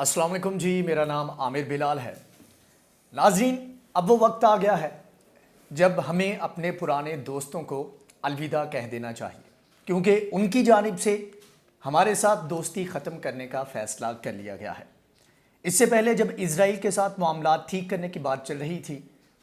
अस्सलाम वालेकुम जी, मेरा नाम आमिर बिलाल है। नाज़रीन, अब वो वक्त आ गया है जब हमें अपने पुराने दोस्तों को अलविदा कह देना चाहिए, क्योंकि उनकी जानिब से हमारे साथ दोस्ती ख़त्म करने का फ़ैसला कर लिया गया है। इससे पहले जब इज़राइल के साथ मामलात ठीक करने की बात चल रही थी,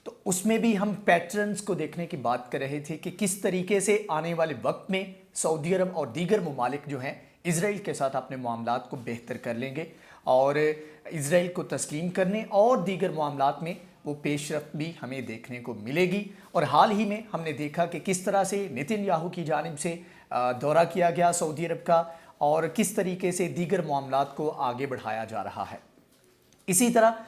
तो उसमें भी हम पैटर्न्स को देखने की बात कर रहे थे कि किस तरीके से आने वाले वक्त में सऊदी अरब और दीगर ममालिक जो हैं इज़राइल के साथ अपने मामलात को बेहतर कर लेंगे और इज़राइल को तस्लीम करने और दीगर मामलात में वो पेशरफ्त भी हमें देखने को मिलेगी। और हाल ही में हमने देखा कि किस तरह से नेतन्याहू की जानिब से दौरा किया गया सऊदी अरब का और किस तरीके से दीगर मामलात को आगे बढ़ाया जा रहा है। इसी तरह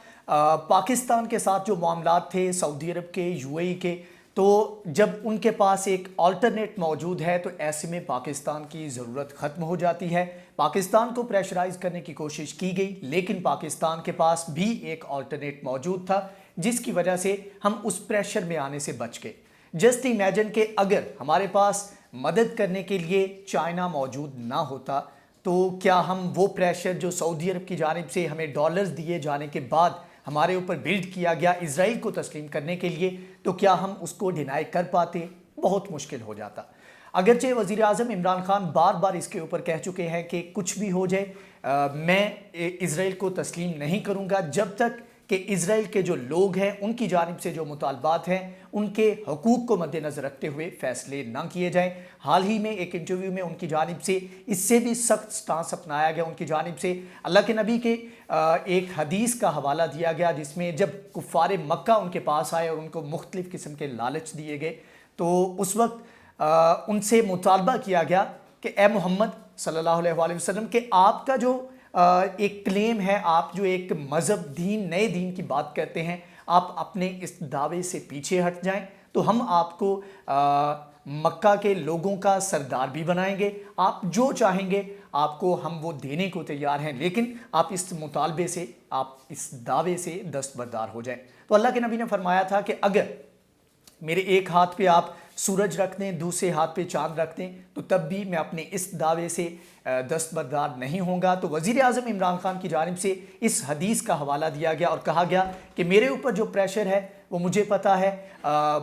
पाकिस्तान के साथ जो मामलात थे सऊदी अरब के, यूएई के, तो जब उनके पास एक अल्टरनेट मौजूद है तो ऐसे में पाकिस्तान की ज़रूरत ख़त्म हो जाती है। पाकिस्तान को प्रेशराइज़ करने की कोशिश की गई, लेकिन पाकिस्तान के पास भी एक अल्टरनेट मौजूद था जिसकी वजह से हम उस प्रेशर में आने से बच गए। जस्ट इमेजिन कि अगर हमारे पास मदद करने के लिए चाइना मौजूद ना होता तो क्या हम वो प्रेशर जो सऊदी अरब की जानिब से हमें डॉलर्स दिए जाने के बाद हमारे ऊपर बिल्ड किया गया इज़राइल को तस्लीम करने के लिए, तो क्या हम उसको डिनाई कर पाते? बहुत मुश्किल हो जाता। अगरचे वज़ीर आज़म इमरान खान बार बार इसके ऊपर कह चुके हैं कि कुछ भी हो जाए मैं इज़राइल को तस्लीम नहीं करूँगा जब तक कि इज़राइल के जो लोग हैं उनकी जानिब से जो मुतालबात हैं उनके हकूक़ को मद्देनज़र रखते हुए फ़ैसले ना किए जाएँ। हाल ही में एक इंटरव्यू में उनकी जानिब से इससे भी सख्त स्टांस अपनाया गया। उनकी जानिब से अल्लाह के नबी के एक हदीस का हवाला दिया गया जिसमें जब कुफ़ारे मक्का उनके पास आए और उनको मुख्तलिफ़ किस्म के लालच दिए गए तो उस वक्त उनसे मुतालबा किया गया कि ए मोहम्मद सल्लल्लाहु अलैहि वसल्लम के आपका जो एक क्लेम है, आप जो एक मज़हब दीन नए दीन की बात करते हैं, आप अपने इस दावे से पीछे हट जाएं तो हम आपको मक्का के लोगों का सरदार भी बनाएंगे। आप जो चाहेंगे आपको हम वो देने को तैयार हैं, लेकिन आप इस मुतालबे से, आप इस दावे से दस्तबरदार हो जाएं। तो अल्लाह के नबी ने फरमाया था कि अगर मेरे एक हाथ पे आप सूरज रख दें, दूसरे हाथ पे चांद रख दें, तो तब भी मैं अपने इस दावे से दस्तबरदार नहीं होगा। तो वज़ीर आज़म इमरान खान की जानिब से इस हदीस का हवाला दिया गया और कहा गया कि मेरे ऊपर जो प्रेशर है वो मुझे पता है,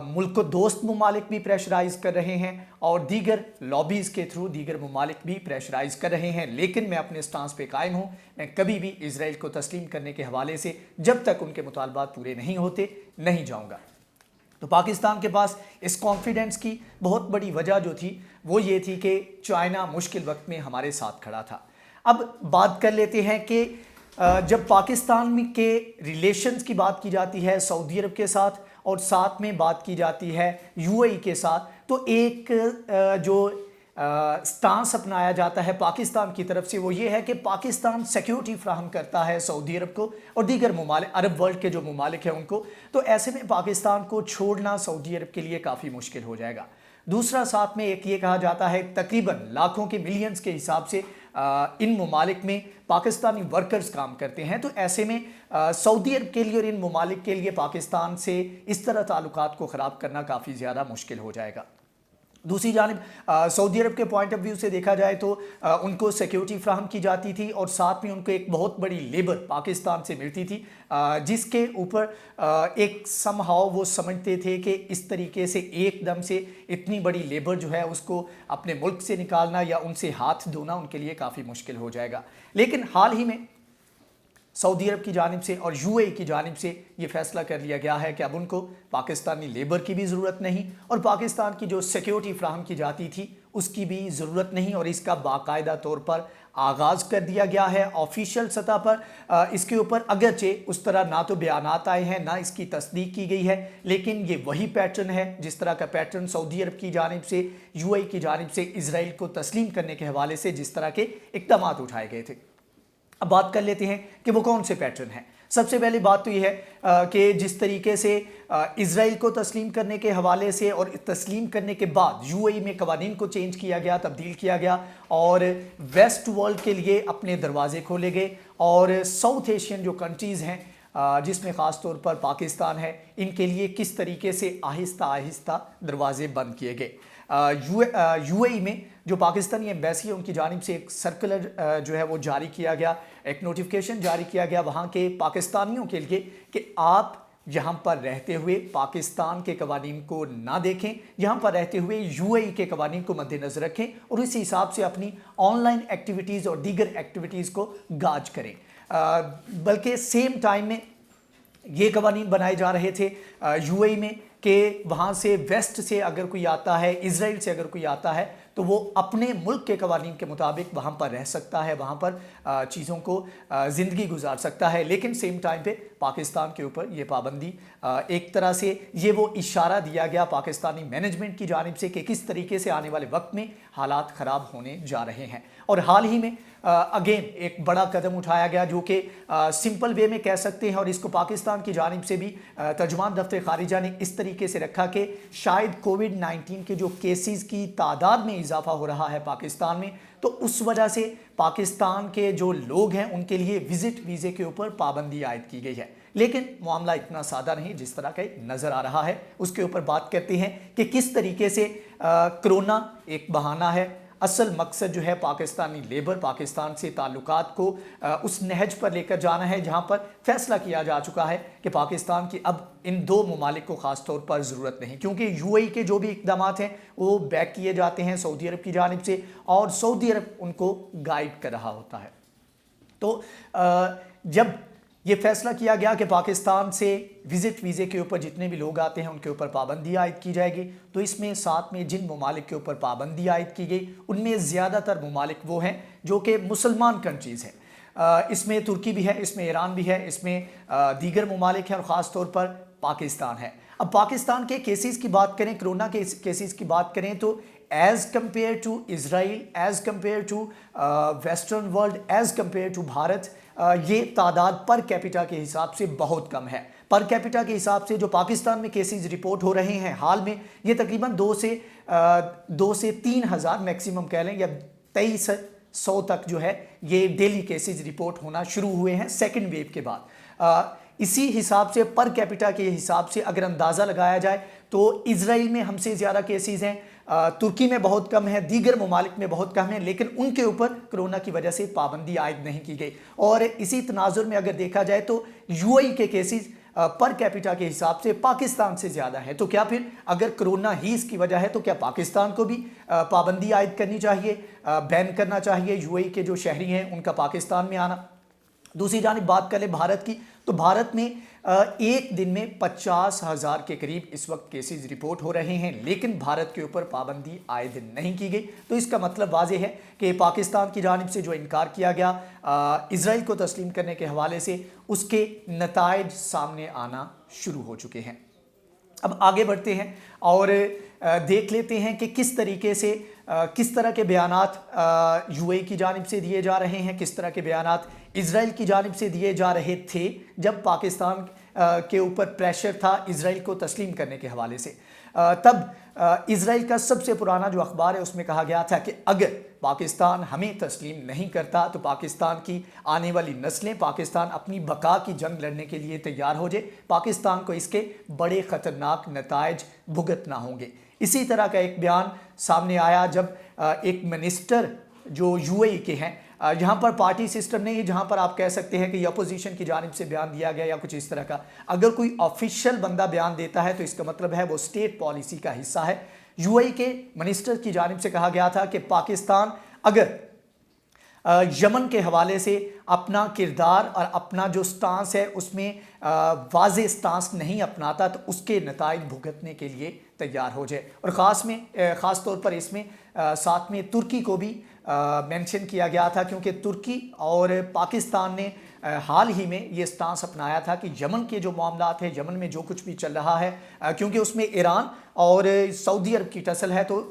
मुल्क को दोस्त ममालिक भी प्रेशराइज़ कर रहे हैं और दीगर लॉबीज़ के थ्रू दीगर ममालिक भी प्रेशराइज़ कर रहे हैं, लेकिन मैं अपने स्टांस पे कायम हूँ। मैं कभी भी इज़राइल को तस्लीम करने के हवाले से जब तक उनके मुतालबात पूरे नहीं होते नहीं जाऊँगा। तो पाकिस्तान के पास इस कॉन्फिडेंस की बहुत बड़ी वजह जो थी वो ये थी कि चाइना मुश्किल वक्त में हमारे साथ खड़ा था। अब बात कर लेते हैं कि जब पाकिस्तान के रिलेशंस की बात की जाती है सऊदी अरब के साथ और साथ में बात की जाती है यूएई के साथ, तो एक जो स्टांस अपनाया जाता है पाकिस्तान की तरफ से वो ये है कि पाकिस्तान सिक्योरिटी फ्राहम करता है सऊदी अरब को और दीगर ममालिक, अरब वर्ल्ड के जो ममालिक हैं उनको, तो ऐसे में पाकिस्तान को छोड़ना सऊदी अरब के लिए काफ़ी मुश्किल हो जाएगा। दूसरा, साथ में एक ये कहा जाता है तकरीबन लाखों के मिलियंस के हिसाब से इन ममालिक में पाकिस्तानी वर्कर्स काम करते हैं, तो ऐसे में सऊदी अरब के लिए और इन ममालिक के लिए पाकिस्तान से इस तरह ताल्लुकात को ख़राब करना काफ़ी ज़्यादा मुश्किल हो जाएगा। दूसरी जानिब सऊदी अरब के पॉइंट ऑफ व्यू से देखा जाए तो उनको सिक्योरिटी फ्राहम की जाती थी और साथ में उनको एक बहुत बड़ी लेबर पाकिस्तान से मिलती थी, जिसके ऊपर एक समहाउ वो समझते थे कि इस तरीके से एकदम से इतनी बड़ी लेबर जो है उसको अपने मुल्क से निकालना या उनसे हाथ धोना उनके लिए काफ़ी मुश्किल हो जाएगा। लेकिन हाल ही में सऊदी अरब की जानिब से और यूएई की जानिब से ये फैसला कर लिया गया है कि अब उनको पाकिस्तानी लेबर की भी ज़रूरत नहीं और पाकिस्तान की जो सिक्योरिटी फ्राहम की जाती थी उसकी भी ज़रूरत नहीं, और इसका बाकायदा तौर पर आगाज़ कर दिया गया है ऑफिशियल सतह पर। इसके ऊपर अगरचे उस तरह ना तो बयानात आए हैं ना इसकी तस्दीक की गई है, लेकिन ये वही पैटर्न है जिस तरह का पैटर्न सऊदी अरब की जानिब से, यूएई की जानिब से इज़राइल को तस्लीम करने के हवाले से जिस तरह के इक़दाम उठाए गए थे। अब बात कर लेते हैं कि वो कौन से पैटर्न हैं। सबसे पहली बात तो ये है कि जिस तरीके से इज़राइल को तस्लीम करने के हवाले से और तस्लीम करने के बाद यूएई में कवानीन को चेंज किया गया, तब्दील किया गया और वेस्ट वर्ल्ड के लिए अपने दरवाजे खोले गए और साउथ एशियन जो कंट्रीज़ हैं जिसमें ख़ास तौर पर पाकिस्तान है, इनके लिए किस तरीके से आहिस्ता आहिस्ता दरवाजे बंद किए गए। یو اے ای میں جو پاکستانی ایمبیسی ہے ان کی جانب سے ایک سرکولر جو ہے وہ جاری کیا گیا، ایک نوٹیفیکیشن جاری کیا گیا وہاں کے پاکستانیوں کے لیے کہ آپ یہاں پر رہتے ہوئے پاکستان کے قوانین کو نہ دیکھیں، یہاں پر رہتے ہوئے یو اے ای کے قوانین کو مد نظر رکھیں اور اسی حساب سے اپنی آن لائن ایکٹیویٹیز اور دیگر ایکٹیویٹیز کو گاج کریں۔ بلکہ سیم ٹائم میں یہ قوانین بنائے جا رہے تھے یو اے ای میں کہ وہاں سے ویسٹ سے اگر کوئی آتا ہے، اسرائیل سے اگر کوئی آتا ہے تو وہ اپنے ملک کے قوانین کے مطابق وہاں پر رہ سکتا ہے، وہاں پر چیزوں کو زندگی گزار سکتا ہے، لیکن سیم ٹائم پہ پاکستان کے اوپر یہ پابندی ایک طرح سے یہ وہ اشارہ دیا گیا پاکستانی مینجمنٹ کی جانب سے کہ کس طریقے سے آنے والے وقت میں حالات خراب ہونے جا رہے ہیں۔ اور حال ہی میں اگین ایک بڑا قدم اٹھایا گیا جو کہ سمپل وے میں کہہ سکتے ہیں، اور اس کو پاکستان کی جانب سے بھی ترجمان دفتر خارجہ نے اس طریقے سے رکھا کہ شاید کووڈ-19 کے جو کیسز کی تعداد میں اضافہ ہو رہا ہے پاکستان میں، تو اس وجہ سے پاکستان کے جو لوگ ہیں ان کے لیے وزٹ ویزے کے اوپر پابندی عائد کی گئی ہے۔ لیکن معاملہ اتنا سادہ نہیں جس طرح کا نظر آ رہا ہے، اس کے اوپر بات کرتے ہیں کہ کس طریقے سے کرونا ایک بہانہ ہے، اصل مقصد جو ہے پاکستانی لیبر، پاکستان سے تعلقات کو اس نہج پر لے کر جانا ہے جہاں پر فیصلہ کیا جا چکا ہے کہ پاکستان کی اب ان دو ممالک کو خاص طور پر ضرورت نہیں، کیونکہ یو اے ای کے جو بھی اقدامات ہیں وہ بیک کیے جاتے ہیں سعودی عرب کی جانب سے، اور سعودی عرب ان کو گائیڈ کر رہا ہوتا ہے۔ تو جب یہ فیصلہ کیا گیا کہ پاکستان سے وزٹ ویزے کے اوپر جتنے بھی لوگ آتے ہیں ان کے اوپر پابندی عائد کی جائے گی، تو اس میں ساتھ میں جن ممالک کے اوپر پابندی عائد کی گئی ان میں زیادہ تر ممالک وہ ہیں جو کہ مسلمان کنٹریز ہیں۔ اس میں ترکی بھی ہے، اس میں ایران بھی ہے، اس میں دیگر ممالک ہیں اور خاص طور پر پاکستان ہے۔ اب پاکستان کے کیسز کی بات کریں، کرونا کے کیسز کی بات کریں تو as compared to Israel, as compared to western world, as compared to Bharat, یہ تعداد پر کیپیٹا کے حساب سے بہت کم ہے۔ پر کیپیٹا کے حساب سے جو پاکستان میں کیسز رپورٹ ہو رہے ہیں حال میں، یہ تقریباً 2 سے 3 ہزار میکسیمم کہہ لیں، یا 2300 تک جو ہے یہ ڈیلی کیسز رپورٹ ہونا شروع ہوئے ہیں سیکنڈ ویو کے بعد۔ اسی حساب سے پر کیپیٹا کے حساب سے اگر اندازہ لگایا جائے تو اسرائیل میں ہم سے زیادہ کیسز ہیں، ترکی میں بہت کم ہے، دیگر ممالک میں بہت کم ہیں، لیکن ان کے اوپر کرونا کی وجہ سے پابندی عائد نہیں کی گئی۔ اور اسی تناظر میں اگر دیکھا جائے تو یو اے ای کے کیسز پر کیپیٹا کے حساب سے پاکستان سے زیادہ ہے، تو کیا پھر اگر کرونا ہی اس کی وجہ ہے تو کیا پاکستان کو بھی پابندی عائد کرنی چاہیے، بین کرنا چاہیے یو اے ای کے جو شہری ہیں ان کا پاکستان میں آنا؟ دوسری جانب بات کر لیں بھارت کی، تو بھارت میں ایک دن میں 50,000 کے قریب اس وقت کیسز رپورٹ ہو رہے ہیں، لیکن بھارت کے اوپر پابندی عائد نہیں کی گئی۔ تو اس کا مطلب واضح ہے کہ پاکستان کی جانب سے جو انکار کیا گیا اسرائیل کو تسلیم کرنے کے حوالے سے، اس کے نتائج سامنے آنا شروع ہو چکے ہیں۔ اب آگے بڑھتے ہیں اور دیکھ لیتے ہیں کہ کس طریقے سے کس طرح کے بیانات یو اے ای کی جانب سے دیے جا رہے ہیں، کس طرح کے بیانات اسرائیل کی جانب سے دیے جا رہے تھے جب پاکستان کے اوپر پریشر تھا اسرائیل کو تسلیم کرنے کے حوالے سے۔ تب اسرائیل کا سب سے پرانا جو اخبار ہے اس میں کہا گیا تھا کہ اگر پاکستان ہمیں تسلیم نہیں کرتا تو پاکستان کی آنے والی نسلیں، پاکستان اپنی بقا کی جنگ لڑنے کے لیے تیار ہو جائے، پاکستان کو اس کے بڑے خطرناک نتائج بھگتنا ہوں گے۔ اسی طرح کا ایک بیان سامنے آیا جب ایک منسٹر جو یو اے ای کے ہیں، یہاں پر پارٹی سسٹم نہیں ہے جہاں پر آپ کہہ سکتے ہیں کہ یہ اپوزیشن کی جانب سے بیان دیا گیا یا کچھ اس طرح کا، اگر کوئی آفیشیل بندہ بیان دیتا ہے تو اس کا مطلب ہے وہ اسٹیٹ پالیسی کا حصہ ہے۔ یو اے ای کے منسٹر کی جانب سے کہا گیا تھا کہ پاکستان اگر یمن کے حوالے سے اپنا کردار اور اپنا جو سٹانس ہے اس میں واضح سٹانس نہیں اپناتا تو اس کے نتائج بھگتنے کے لیے تیار ہو جائے۔ اور خاص طور پر اس میں ساتھ میں ترکی کو بھی مینشن کیا گیا تھا، کیونکہ ترکی اور پاکستان نے حال ہی میں یہ سٹانس اپنایا تھا کہ یمن کے جو معاملات ہیں، یمن میں جو کچھ بھی چل رہا ہے، کیونکہ اس میں ایران اور سعودی عرب کی ٹسل ہے تو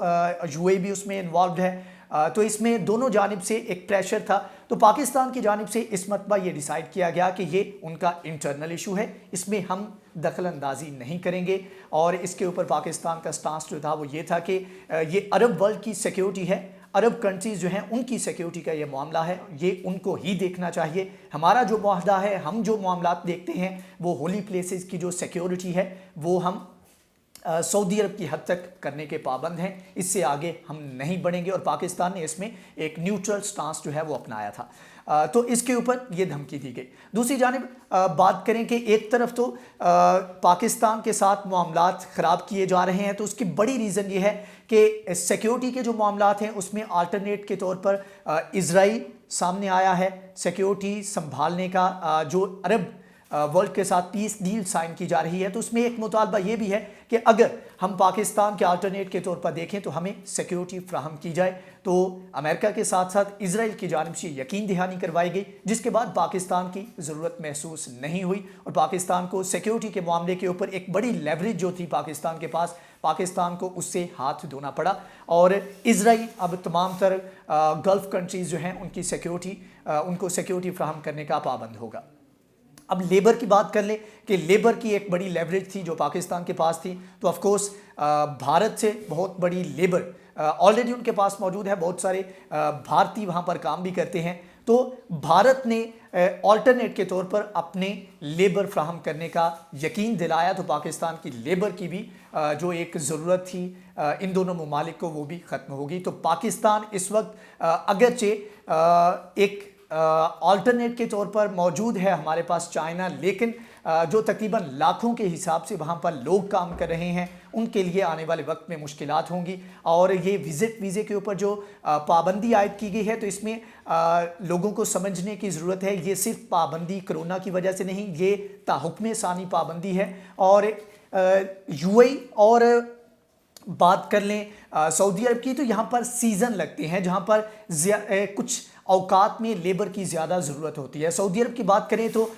یو اے بھی اس میں انوالوڈ ہے، تو اس میں دونوں جانب سے ایک پریشر تھا۔ تو پاکستان کی جانب سے اس مرتبہ یہ ڈیسائیڈ کیا گیا کہ یہ ان کا انٹرنل ایشو ہے، اس میں ہم دخل اندازی نہیں کریں گے، اور اس کے اوپر پاکستان کا سٹانس جو تھا وہ یہ تھا کہ یہ عرب ورلڈ کی سیکیورٹی ہے، عرب کنٹریز جو ہیں ان کی سیکیورٹی کا یہ معاملہ ہے، یہ ان کو ہی دیکھنا چاہیے۔ ہمارا جو معاہدہ ہے، ہم جو معاملات دیکھتے ہیں وہ ہولی پلیسز کی جو سیکیورٹی ہے وہ ہم सऊदी अरब की हद तक करने के पाबंद हैं, इससे आगे हम नहीं बढ़ेंगे, और पाकिस्तान ने इसमें एक न्यूट्रल स्टांस जो है वो अपनाया था। तो इसके ऊपर ये धमकी दी गई। दूसरी जानिब बात करें कि एक तरफ तो पाकिस्तान के साथ मामलात ख़राब किए जा रहे हैं, तो उसकी बड़ी रीज़न ये है कि सिक्योरिटी के जो मामलात हैं उसमें अल्टरनेट के तौर पर इजराइल सामने आया है। सिक्योरिटी संभालने का जो अरब वर्ल्ड के साथ पीस डील साइन की जा रही है, तो उसमें एक मुतालबा ये भी है कि अगर हम पाकिस्तान के अल्टरनेट के तौर पर देखें तो हमें सिक्योरिटी फ्राहम की जाए। तो अमेरिका के साथ साथ इजराइल की जानिब से यकीन दहानी करवाई गई, जिसके बाद पाकिस्तान की ज़रूरत महसूस नहीं हुई, और पाकिस्तान को सिक्योरिटी के मामले के ऊपर एक बड़ी लेवरेज जो थी पाकिस्तान के पास, पाकिस्तान को उससे हाथ धोना पड़ा। और इजराइल अब तमाम तर गल्फ़ कंट्रीज़ जो हैं उनको सिक्योरिटी फ्राहम करने का पाबंद होगा। अब लेबर की बात कर लें कि लेबर की एक बड़ी लेवरेज थी जो पाकिस्तान के पास थी, तो ऑफ कोर्स भारत से बहुत बड़ी लेबर ऑलरेडी उनके पास मौजूद है, बहुत सारे भारतीय वहाँ पर काम भी करते हैं। तो भारत ने ऑल्टरनेट के तौर पर अपने लेबर फ्राहम करने का यकीन दिलाया, तो पाकिस्तान की लेबर की भी जो एक ज़रूरत थी इन दोनों ममालिक को, वो भी ख़त्म होगी। तो पाकिस्तान इस वक्त अगरचे एक अल्टरनेट के तौर पर मौजूद है हमारे पास चाइना, लेकिन जो तकरीबन लाखों के हिसाब से वहाँ पर लोग काम कर रहे हैं, उनके लिए आने वाले वक्त में मुश्किलात होंगी। और ये विज़िट वीज़े के ऊपर जो पाबंदी आयद की गई है, तो इसमें लोगों को समझने की ज़रूरत है, ये सिर्फ पाबंदी कोरोना की वजह से नहीं, ये ताहुक्म सानी पाबंदी है। और यूएई और बात कर लें सऊदी अरब की, तो यहाँ पर सीज़न लगते हैं जहाँ पर कुछ औकात में लेबर की ज़्यादा ज़रूरत होती है। सऊदी अरब की बात करें तो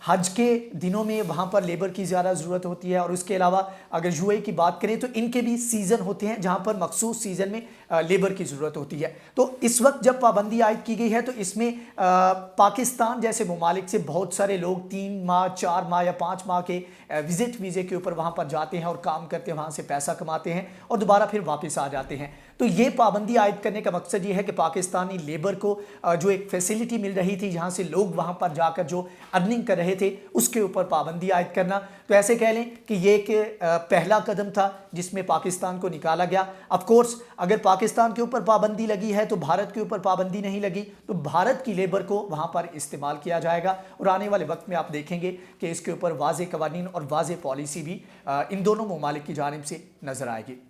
हज के दिनों में वहाँ पर लेबर की ज़्यादा ज़रूरत होती है, और उसके अलावा अगर यूएई की बात करें तो इनके भी सीज़न होते हैं जहाँ पर मखसूस सीज़न में लेबर की ज़रूरत होती है। तो इस वक्त जब पाबंदी आयद की गई है, तो इसमें पाकिस्तान जैसे ममालिक से बहुत सारे लोग 3 माह 4 माह या 5 माह के विज़िट वीज़े के ऊपर वहाँ पर जाते हैं और काम करते हैं, वहाँ से पैसा कमाते हैं और दोबारा फिर वापस आ जाते हैं। तो ये पाबंदी आयद करने का मकसद ये है कि पाकिस्तानी लेबर को जो एक फैसिलिटी मिल रही थी, जहाँ से लोग वहाँ पर जाकर जो अर्निंग कर रहे थे, उसके ऊपर पाबंदी आयद करना। तो ऐसे कह लें कि ये एक पहला कदम था जिसमें पाकिस्तान को निकाला गया। ऑफ कोर्स अगर पाकिस्तान के ऊपर पाबंदी लगी है तो भारत के ऊपर पाबंदी नहीं लगी, तो भारत की लेबर को वहाँ पर इस्तेमाल किया जाएगा, और आने वाले वक्त में आप देखेंगे कि इसके ऊपर वाज़े कवानीन और वाज़े पॉलिसी भी इन दोनों ममालिक की जानिब से नज़र आएगी।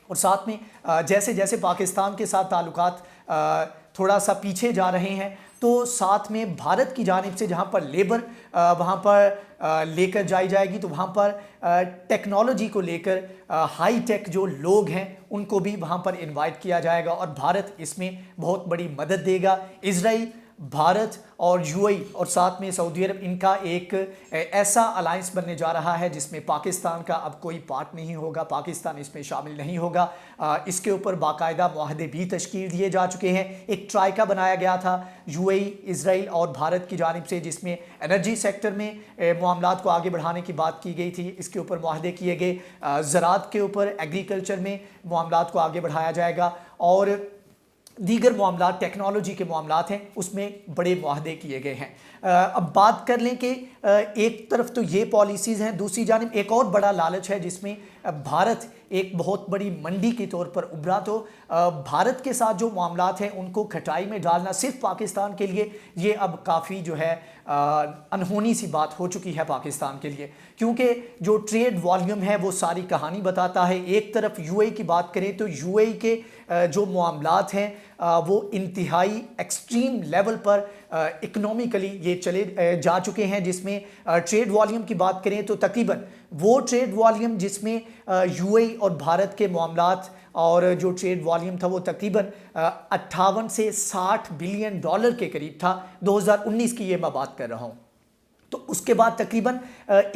और साथ में जैसे जैसे पाकिस्तान के साथ ताल्लुकात थोड़ा सा पीछे जा रहे हैं, तो साथ में भारत की जानिब से जहाँ पर लेबर वहाँ पर लेकर जाई जाएगी, तो वहाँ पर टेक्नोलॉजी को लेकर हाई टेक जो लोग हैं उनको भी वहाँ पर इनवाइट किया जाएगा, और भारत इसमें बहुत बड़ी मदद देगा। इजराइल, भारत और यूएई और साथ में सऊदी अरब, इनका एक ऐसा अलायंस बनने जा रहा है जिसमें पाकिस्तान का अब कोई पार्ट नहीं होगा, पाकिस्तान इसमें शामिल नहीं होगा। इसके ऊपर बाकायदा मुआहदे भी तश्कील दिए जा चुके हैं। एक ट्राइका बनाया गया था यूएई, इजराइल और भारत की जानिब से, जिसमें एनर्जी सेक्टर में मामलात को आगे बढ़ाने की बात की गई थी। इसके ऊपर मुआहदे किए गए। ज़राअत के ऊपर, एग्रीकल्चर में मामलात को आगे बढ़ाया जाएगा, और दीगर मामलात टेक्नोलॉजी के मामलात हैं उसमें बड़े मुआहदे किए गए हैं। अब बात कर लें कि एक तरफ तो ये पॉलिसीज़ हैं, दूसरी जानिब एक और बड़ा लालच है जिसमें भारत एक बहुत बड़ी मंडी के तौर पर उभरा। तो भारत के साथ जो मामलात हैं उनको खटाई में डालना सिर्फ पाकिस्तान के लिए ये अब काफ़ी जो है अनहोनी सी बात हो चुकी है पाकिस्तान के लिए, क्योंकि जो ट्रेड वॉल्यूम है वो सारी कहानी बताता है। एक तरफ यूएई की बात करें तो यूएई के जो मामलात हैं वो इंतहाई एक्सट्रीम लेवल पर इकनॉमिकली ये चले जा चुके हैं, जिसमें ट्रेड वॉल्यूम की बात करें तो तकरीबन वो ट्रेड वॉल्यूम जिसमें यूएई और भारत के मामलात और जो ट्रेड वॉल्यूम था वो तकरीबन 58 से 60 बिलियन डॉलर के करीब था। 2019 की ये मैं बात कर रहा हूँ। तो उसके बाद तकरीबन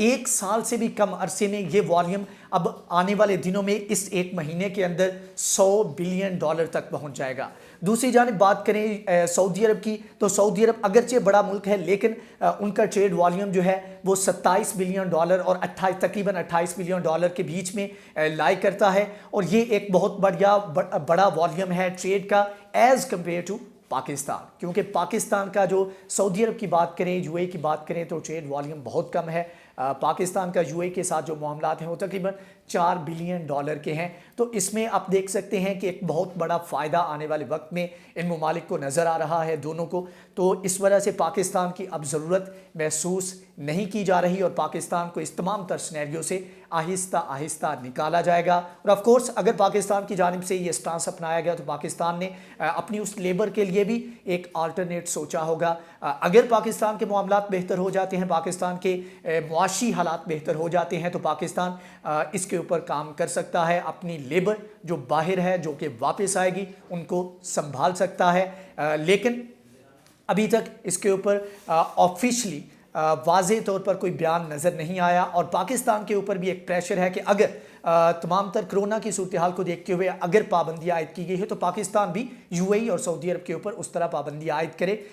एक साल से भी कम अरसे में ये वॉल्यूम अब आने वाले दिनों में इस एक महीने के अंदर 100 बिलियन डॉलर तक पहुंच जाएगा। दूसरी जानिब बात करें सऊदी अरब की, तो सऊदी अरब अगरचे बड़ा मुल्क है लेकिन उनका ट्रेड वॉल्यूम जो है वो 27 बिलियन डॉलर और तकरीबन 28 बिलियन डॉलर के बीच में लाई करता है, और ये एक बहुत बड़ा वॉल्यूम है ट्रेड का एज़ कम्पेयर टू पाकिस्तान, क्योंकि पाकिस्तान का जो सऊदी अरब की बात करें, यूएई की बात करें तो ट्रेड वॉल्यूम बहुत कम है। पाकिस्तान का यूएई के साथ जो मामलात हैं वो तकरीबन 4 बिलियन डॉलर के हैं। तो इसमें आप देख सकते हैं कि एक बहुत बड़ा फ़ायदा आने वाले वक्त में इन ममालिक को नज़र आ रहा है दोनों को। तो इस वजह से पाकिस्तान की अब ज़रूरत महसूस नहीं की जा रही और पाकिस्तान को इस तमाम तर सिनेरियो से आहिस्ता आहिस्ता निकाला जाएगा। और ऑफ कोर्स अगर पाकिस्तान की जानिब से ये स्टांस अपनाया गया तो पाकिस्तान ने अपनी उस लेबर के लिए भी एक अल्टरनेट सोचा होगा। अगर पाकिस्तान के मामलात बेहतर हो जाते हैं, पाकिस्तान के मुआशी हालात बेहतर हो जाते हैं तो पाकिस्तान इसके ऊपर काम कर सकता है, अपनी लेबर जो बाहर है जो कि वापस आएगी उनको संभाल सकता है। लेकिन अभी तक इसके ऊपर ऑफिशियली वाज़े तौर पर कोई बयान नज़र नहीं आया और पाकिस्तान के ऊपर भी एक प्रेशर है कि अगर तमाम तर कोरोना की सूरत हाल को देखते हुए अगर पाबंदियाँ आयद की गई है तो पाकिस्तान भी यूएई और सऊदी अरब के ऊपर उस तरह पाबंदियाँ आयद करे।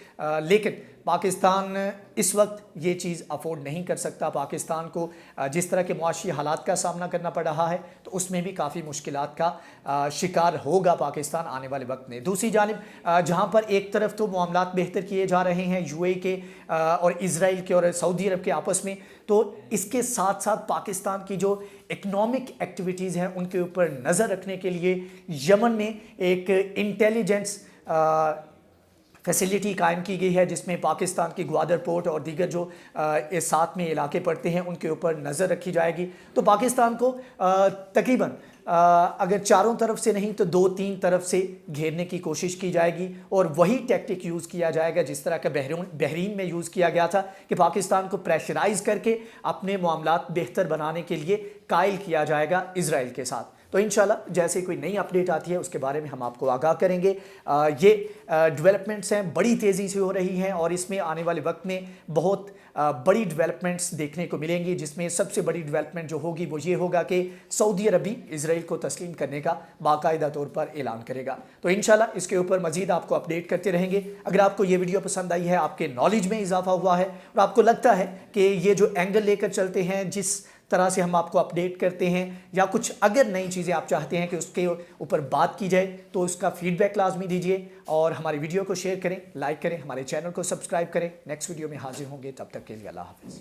लेकिन पाकिस्तान इस वक्त ये चीज़ अफोर्ड नहीं कर सकता। पाकिस्तान को जिस तरह के मुआशी हालात का सामना करना पड़ रहा है तो उसमें भी काफ़ी मुश्किलात का शिकार होगा पाकिस्तान आने वाले वक्त में। दूसरी जानिब जहाँ पर एक तरफ तो मामलात बेहतर किए जा रहे हैं यूएई के और इजराइल के और सऊदी अरब के आपस में, तो इसके साथ साथ पाकिस्तान की जो इकनॉमिक एक्टिविटीज़ हैं उनके ऊपर नज़र रखने के लिए यमन में एक इंटेलिजेंस फैसिलिटी कायम की गई है जिसमें पाकिस्तान की ग्वादर पोर्ट और दीगर जो साथ में इलाके पड़ते हैं उनके ऊपर नज़र रखी जाएगी। तो पाकिस्तान को तकरीबन अगर चारों तरफ से नहीं तो 2-3 तरफ से घेरने की कोशिश की जाएगी और वही टैक्टिक यूज़ किया जाएगा जिस तरह का बहरीन में यूज़ किया गया था कि पाकिस्तान को प्रेशराइज़ करके अपने मामलात बेहतर बनाने के लिए कायल किया जाएगा इजराइल के साथ। तो इंशाल्लाह जैसे कोई नई अपडेट आती है उसके बारे में हम आपको आगाह करेंगे। ये डेवलपमेंट्स हैं बड़ी तेज़ी से हो रही हैं और इसमें आने वाले वक्त में बहुत बड़ी डेवलपमेंट्स देखने को मिलेंगी, जिसमें सबसे बड़ी डेवलपमेंट जो होगी वो ये होगा कि सऊदी अरब भी इजराइल को तस्लीम करने का बाकायदा तौर पर ऐलान करेगा। तो इंशाल्लाह इसके ऊपर मज़ीद आपको अपडेट करते रहेंगे। अगर आपको ये वीडियो पसंद आई है, आपके नॉलेज में इजाफा हुआ है और आपको लगता है कि ये जो एंगल लेकर चलते हैं, जिस तरह से हम आपको अपडेट करते हैं, या कुछ अगर नई चीज़ें आप चाहते हैं कि उसके ऊपर बात की जाए तो उसका फीडबैक लाजमी दीजिए और हमारी वीडियो को शेयर करें, लाइक करें, हमारे चैनल को सब्सक्राइब करें। नेक्स्ट वीडियो में हाजिर होंगे, तब तक के लिए अल्लाह हाफ़िज़।